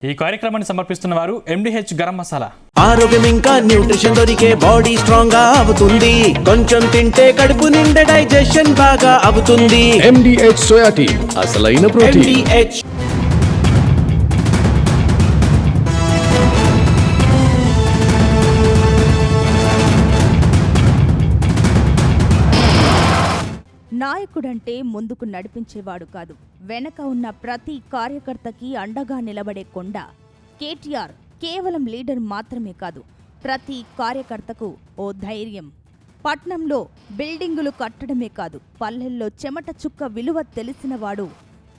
ఈ కార్యక్రమాన్ని సమర్పిస్తున్న వారు MDH గరం మసాలా. ఆరోగ్యం ఇంకా న్యూట్రిషన్ దొరికే బాడీ స్ట్రాంగ్ గా అవుతుంది. కొంచెం తింటే కడుపు నిండా డైజెషన్ బాగా అవుతుంది. MDH సోయా టీ అసలైన ప్రోటీన్. MDH నాయకుడంటే ముందుకు నడిపించేవాడు కాదు, వెనక ఉన్న ప్రతి కార్యకర్తకి అండగా నిలబడే కొండ. కేటీఆర్ కేవలం లీడర్ మాత్రమే కాదు, ప్రతి కార్యకర్తకు ఓ ధైర్యం. పట్నంలో బిల్డింగులు కట్టడమే కాదు, పల్లెల్లో చెమట చుక్క విలువ తెలిసినవాడు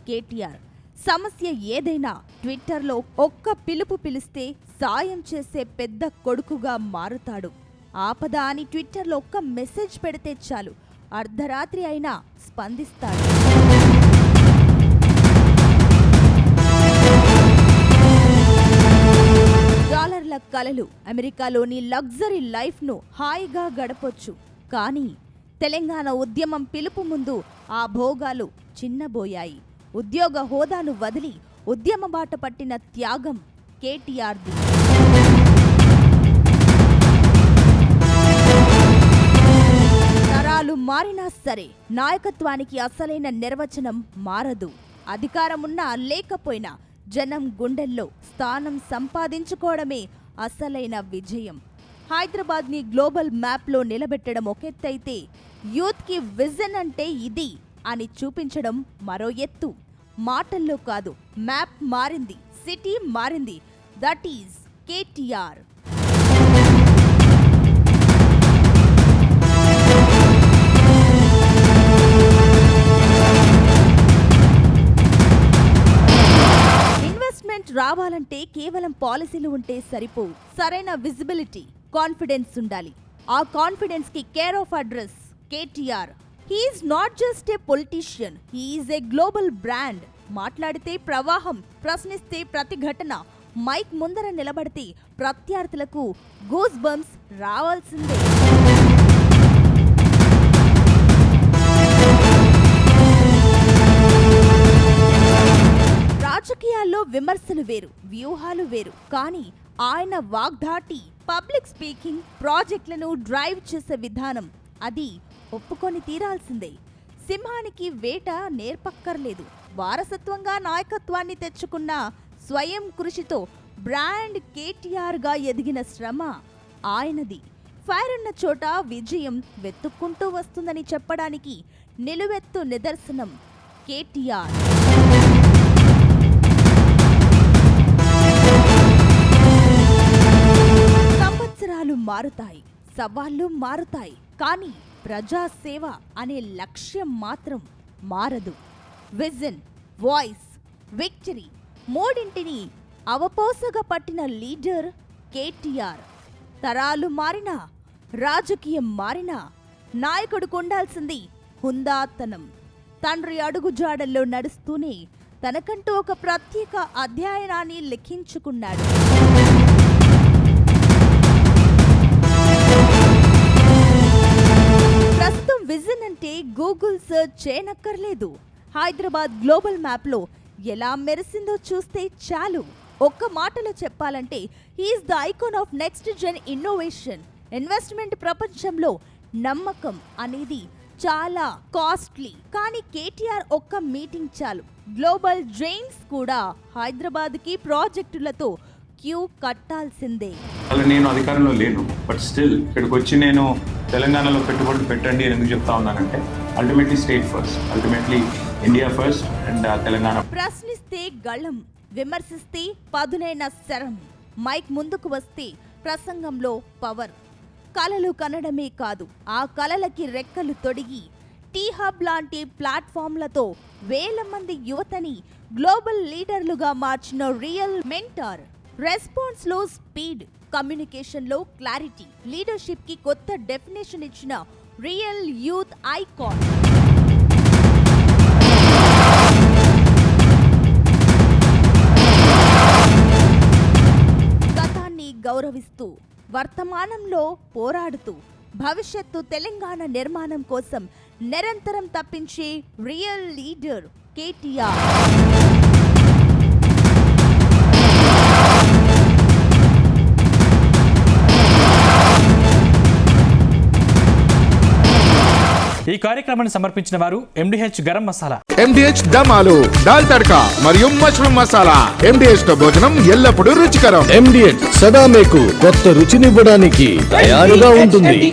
కేటీఆర్. సమస్య ఏదైనా ట్విట్టర్లో ఒక్క పిలుపు పిలిస్తే సాయం చేసే పెద్ద కొడుకుగా మారుతాడు. ఆపద అని ట్విట్టర్లో ఒక్క మెసేజ్ పెడితే చాలు, అర్ధరాత్రి అయినా స్పందిస్తాడు. డాలర్ల కలలు, అమెరికాలోని లగ్జరీ లైఫ్ను హాయిగా గడపొచ్చు. కానీ తెలంగాణ ఉద్యమం పిలుపు ముందు ఆ భోగాలు చిన్నబోయాయి. ఉద్యోగ హోదాను వదిలి ఉద్యమ బాట పట్టిన త్యాగం కేటీఆర్ది. తరాలు మారినా సరే నాయకత్వానికి అసలైన నిర్వచనం మారదు. అధికారమున్నా లేకపోయినా జనం గుండెల్లో స్థానం సంపాదించుకోవడమే అసలైన విజయం. హైదరాబాద్ని గ్లోబల్ మ్యాప్లో నిలబెట్టడం ఒకెత్తైతే, యూత్కి విజన్ అంటే ఇది అని చూపించడం మరో ఎత్తు. మాటల్లో కాదు, మ్యాప్ మారింది, సిటీ మారింది. That is KTR. రావాలంటే కేవలం పాలసీలు ఉంటే సరిపోవు, సరైన విజిబిలిటీ, కాన్ఫిడెన్స్ ఉండాలి. ఆ కాన్ఫిడెన్స్ కి care of address KTR. He's not just a politician, he's a global brand. మాట్లాడితే ప్రవాహం, ప్రశ్నిస్తే ప్రతిఘటన, మైక్ ముందర నిలబడితే ప్రత్యర్థులకు గూస్ బంప్స్ రావాల్సిందే. రాజకీయాల్లో విమర్శలు వేరు, వ్యూహాలు వేరు. కానీ ఆయన వాగ్దాటి, పబ్లిక్ స్పీకింగ్, ప్రాజెక్టులను డ్రైవ్ చేసే విధానం, అది ఒప్పుకొని తీరాల్సిందే. సింహానికి వేట నేర్పక్కర్లేదు. వారసత్వంగా నాయకత్వాన్ని తెచ్చుకున్న స్వయం కృషితో బ్రాండ్ కేటీఆర్గా ఎదిగిన శ్రమ ఆయనది. ఫైర్ ఉన్న చోట విజయం వెతుక్కుంటూ వస్తుందని చెప్పడానికి నిలువెత్తు నిదర్శనం కేటీఆర్. సంవత్సరాలు మారుతాయి, సవాళ్లు మారుతాయి, కానీ ప్రజాసేవ అనే లక్ష్యం మాత్రం మారదు. విజన్, వాయిస్, విక్టరీ మూడింటిని అవపోసగా పట్టిన లీడర్ కేటీఆర్. తరాలు మారినా, రాజకీయం మారినా, నాయకుడికి ఉండాల్సింది హుందాతనం. తండ్రి అడుగుజాడల్లో నడుస్తూనే తనకంటూ ఒక ప్రత్యేక అధ్యయనాన్ని లిఖించుకున్నాడు. ప్రస్తుతం విజన్ అంటే గూగుల్ సెర్చ్ చేయనక్కర్లేదు. హైదరాబాద్ గ్లోబల్ మ్యాప్లో ఎలా మెరిసిందో చూస్తే చాలు. ఒక్క మాటలో చెప్పాలంటే he's the icon of next gen innovation. Investment ప్రపంచంలో నమ్మకం అనేది చాలా కాస్ట్లీ, కానీ కేటీఆర్ ఒక్క మీటింగ్ చాలు. గ్లోబల్ జైంట్స్ కూడా హైదరాబాద్కి ప్రాజెక్టులతో క్యూ కట్టాల్సిందే. నేను అధికారంలో లేను, బట్ స్టిల్ ఇక్కడికి వచ్చి నేను తెలంగాణలో పెట్టుబడులు పెట్టండి అని ఎందుకు చెప్తా ఉన్నానంటే, ultimately state first, ultimately India first and Telangana. ప్రశ్నిస్తే గళం, విమర్శిస్తే పదునైన శరం. మైక్ ముందుకు వస్తే ప్రసంగంలో పవర్. కలలు కనడమే కాదు, ఆ కలలకి రెక్కలు తొడిగి టీ హబ్ లాంటి ప్లాట్ఫామ్లతో వేల మంది యువతని గ్లోబల్ లీడర్లుగా మార్చిన రియల్ మెంటర్. రెస్పాన్స్ లో స్పీడ్, కమ్యూనికేషన్ లో క్లారిటీ, లీడర్షిప్ కి కొత్త డెఫినేషన్ ఇచ్చిన రియల్ యూత్ ఐకాన్. గతాన్ని గౌరవిస్తూ, వర్తమానంలో పోరాడుతూ, భవిష్యత్తు తెలంగాణ నిర్మాణం కోసం నిరంతరం తప్పించే రియల్ లీడర్ కేటీఆర్. ఈ కార్యక్రమాన్ని సమర్పించిన వారు MDH గరం మసాలా. MDH దమాలు, దాల్ తడక మరియు మష్రూమ్ మసాలా. MDH తో భోజనం ఎల్లప్పుడూ రుచికరం. MDH సదా మీకు కొత్త రుచినివ్వడానికి తయారుగా ఉంటుంది.